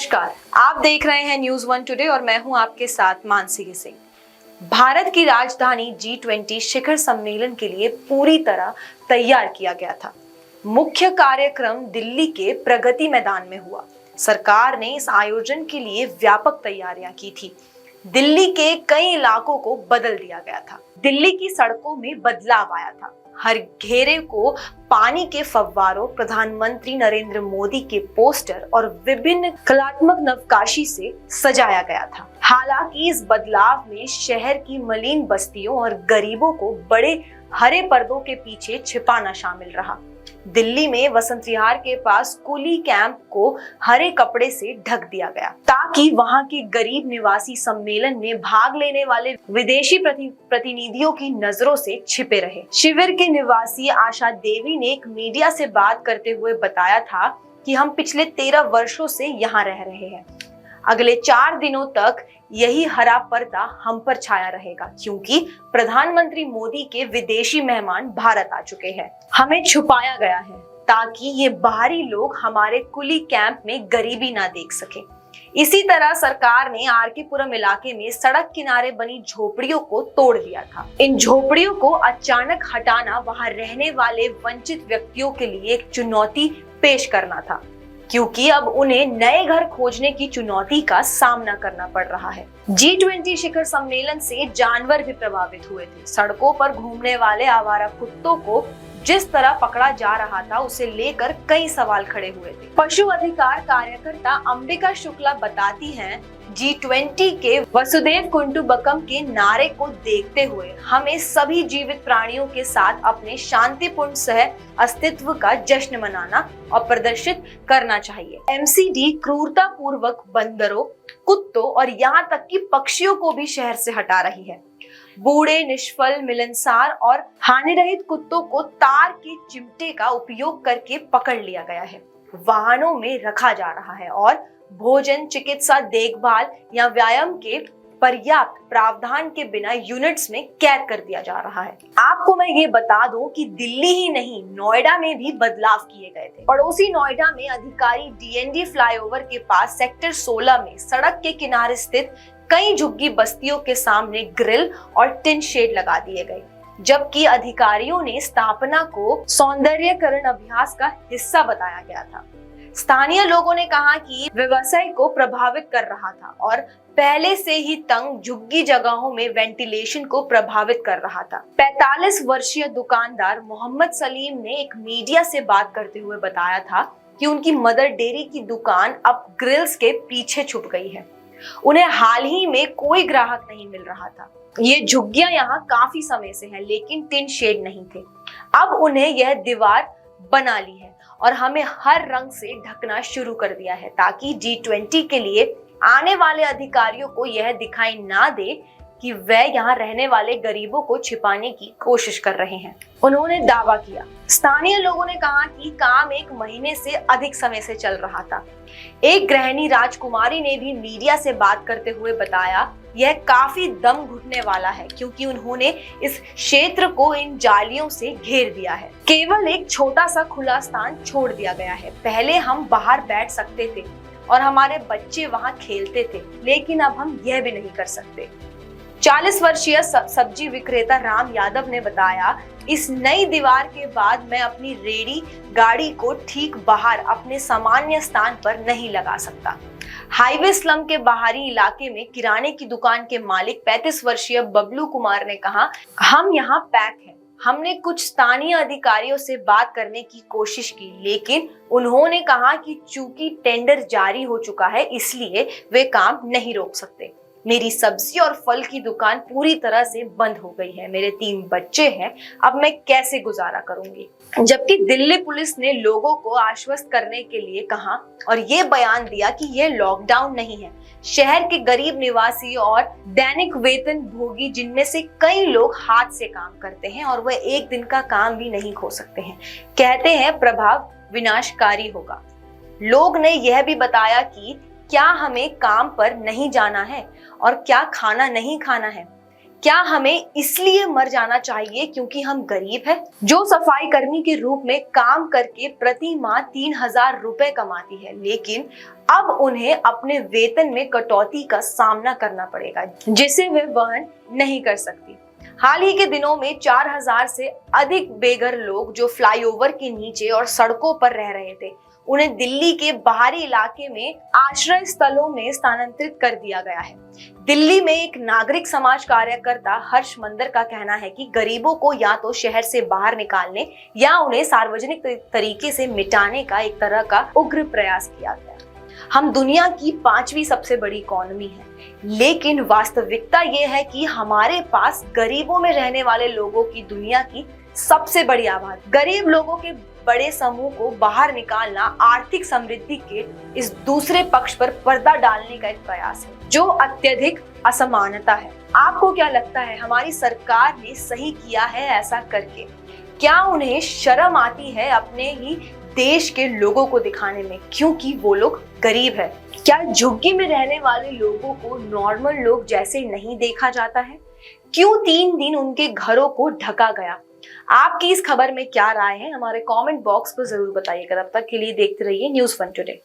नमस्कार, आप देख रहे हैं न्यूज वन टुडे और मैं हूं आपके साथ मानसी सिंह। भारत की राजधानी G20 शिखर सम्मेलन के लिए पूरी तरह तैयार किया गया था। मुख्य कार्यक्रम दिल्ली के प्रगति मैदान में हुआ। सरकार ने इस आयोजन के लिए व्यापक तैयारियां की थी। दिल्ली के कई इलाकों को बदल दिया गया था। दिल्ली की सड़कों में बदलाव आया था। हर घेरे को पानी के फव्वारों, प्रधानमंत्री नरेंद्र मोदी के पोस्टर और विभिन्न कलात्मक नक्काशी से सजाया गया था। हालांकि इस बदलाव में शहर की मलिन बस्तियों और गरीबों को बड़े हरे पर्दों के पीछे छिपाना शामिल रहा। दिल्ली में वसंत विहार के पास कुली कैंप को हरे कपड़े से ढक दिया गया ताकि वहां के गरीब निवासी सम्मेलन में भाग लेने वाले विदेशी प्रतिनिधियों की नजरों से छिपे रहे। शिविर के निवासी आशा देवी ने एक मीडिया से बात करते हुए बताया था कि हम पिछले 13 वर्षों से यहाँ रह रहे हैं। अगले 4 दिनों तक यही हरा पर्दा हम पर छाया रहेगा क्योंकि प्रधानमंत्री मोदी के विदेशी मेहमान भारत आ चुके हैं। हमें छुपाया गया है ताकि ये बाहरी लोग हमारे कुली कैंप में गरीबी ना देख सके। इसी तरह सरकार ने आरके पुरम इलाके में सड़क किनारे बनी झोपड़ियों को तोड़ दिया था। इन झोपड़ियों को अचानक हटाना वहां रहने वाले वंचित व्यक्तियों के लिए एक चुनौती पेश करना था क्योंकि अब उन्हें नए घर खोजने की चुनौती का सामना करना पड़ रहा है। G20 शिखर सम्मेलन से जानवर भी प्रभावित हुए थे। सड़कों पर घूमने वाले आवारा कुत्तों को जिस तरह पकड़ा जा रहा था उसे लेकर कई सवाल खड़े हुए थे। पशु अधिकार कार्यकर्ता अंबिका शुक्ला बताती हैं, G20 के वसुधैव कुटुंबकम के नारे को देखते हुए हमें सभी जीवित प्राणियों के साथ अपने शांतिपूर्ण सह अस्तित्व का जश्न मनाना और प्रदर्शित करना चाहिए। MCD क्रूरता पूर्वक बंदरों, कुत्तों और यहाँ तक कि पक्षियों को भी शहर से हटा रही है। बूढ़े, निष्फल, मिलनसार और हानिरहित कुत्तों को तार के चिमटे का उपयोग करके पकड़ लिया गया है, वाहनों में रखा जा रहा है और भोजन, चिकित्सा, देखभाल या व्यायाम के पर्याप्त प्रावधान के बिना यूनिट्स में कैद कर दिया जा रहा है। आपको मैं ये बता दूं कि दिल्ली ही नहीं, नोएडा में भी बदलाव किए गए थे। पड़ोसी नोएडा में अधिकारी DND फ्लाईओवर के पास सेक्टर 16 में सड़क के किनारे स्थित कई झुग्गी बस्तियों के सामने ग्रिल और टिन शेड लगा दिए गए, जबकि अधिकारियों ने स्थापना को सौंदर्यकरण अभ्यास का हिस्सा बताया गया था। स्थानीय लोगों ने कहा कि व्यवसाय को प्रभावित कर रहा था और पहले से ही तंग झुग्गी जगहों में वेंटिलेशन को प्रभावित कर रहा था। 45 वर्षीय दुकानदार मोहम्मद सलीम ने एक मीडिया से बात करते हुए बताया था कि उनकी मदर डेयरी की दुकान अब ग्रिल्स के पीछे छुप गई है। उन्हें हाल ही में कोई ग्राहक नहीं मिल रहा था। ये झुग्गियां यहाँ काफी समय से हैं, लेकिन टिन शेड नहीं थे। अब उन्हें यह दीवार बना ली है और हमें हर रंग से ढकना शुरू कर दिया है ताकि G20 के लिए आने वाले अधिकारियों को यह दिखाई ना दे कि वह यहाँ रहने वाले गरीबों को छिपाने की कोशिश कर रहे हैं, उन्होंने दावा किया। स्थानीय लोगों ने कहा कि काम 1 महीने से अधिक समय से चल रहा था। एक गृहिणी राजकुमारी ने भी मीडिया से बात करते हुए बताया, यह काफी दम घुटने वाला है क्योंकि उन्होंने इस क्षेत्र को इन जालियों से घेर दिया है। केवल एक छोटा सा खुला स्थान छोड़ दिया गया है। पहले हम बाहर बैठ सकते थे और हमारे बच्चे वहां खेलते थे, लेकिन अब हम यह भी नहीं कर सकते। 40 वर्षीय सब्जी विक्रेता राम यादव ने बताया, इस नई दीवार के बाद मैं अपनी रेडी गाड़ी को ठीक बाहर अपने सामान्य स्थान पर नहीं लगा सकता। हाईवे स्लम के बाहरी इलाके में किराने की दुकान के मालिक 35 वर्षीय बबलू कुमार ने कहा, हम यहाँ पैक हैं। हमने कुछ स्थानीय अधिकारियों से बात करने की कोशिश की, लेकिन उन्होंने कहा कि चूंकि टेंडर जारी हो चुका है इसलिए वे काम नहीं रोक सकते। मेरी सब्जी और फल की दुकान पूरी तरह से बंद हो गई है। मेरे 3 बच्चे हैं, अब मैं कैसे गुजारा करूंगी। जबकि दिल्ली पुलिस ने लोगों को आश्वस्त करने के लिए कहा और ये बयान दिया कि यह लॉकडाउन नहीं है। शहर के गरीब निवासी और दैनिक वेतन भोगी, जिनमें से कई लोग हाथ से काम करते हैं और वह एक दिन का काम भी नहीं खो सकते हैं, कहते हैं प्रभाव विनाशकारी होगा। लोग ने यह भी बताया कि क्या हमें काम पर नहीं जाना है और क्या खाना नहीं खाना है। क्या हमें इसलिए मर जाना चाहिए क्योंकि हम गरीब हैं? जो सफाई कर्मी के रूप में काम करके प्रति माह 3,000 रुपए कमाती है, लेकिन अब उन्हें अपने वेतन में कटौती का सामना करना पड़ेगा जिसे वे वहन नहीं कर सकती। हाल ही के दिनों में 4,000 से अधिक बेघर लोग जो फ्लाईओवर के नीचे और सड़कों पर रह रहे थे, उन्हें दिल्ली के बाहरी इलाके में आश्रय स्थलों में स्थानांतरित कर दिया गया है। दिल्ली में एक नागरिक समाज कार्यकर्ता हर्ष मंदर का कहना है कि गरीबों को या तो शहर से बाहर निकालने या उन्हें सार्वजनिक तरीके से मिटाने का एक तरह का उग्र प्रयास किया गया। हम दुनिया की 5वीं सबसे बड़ी इकोनॉमी है, लेकिन वास्तविकता ये है कि हमारे पास गरीबों में रहने वाले लोगों की दुनिया की सबसे बड़ी आबादी। गरीब लोगों के बड़े समूह को बाहर निकालना आर्थिक समृद्धि के इस दूसरे पक्ष पर पर्दा डालने का एक प्रयास है जो अत्यधिक असमानता है। आपको क्या लगता है, हमारी सरकार ने सही किया है ऐसा करके? क्या उन्हें शर्म आती है अपने ही देश के लोगों को दिखाने में क्योंकि वो लोग गरीब है? क्या झुग्गी में रहने वाले लोगों को नॉर्मल लोग जैसे नहीं देखा जाता है? क्यों 3 दिन उनके घरों को ढका गया? आपकी इस खबर में क्या राय है, हमारे कमेंट बॉक्स पर जरूर बताइएगा। तब तक के लिए देखते रहिए न्यूज़ 1 टुडे।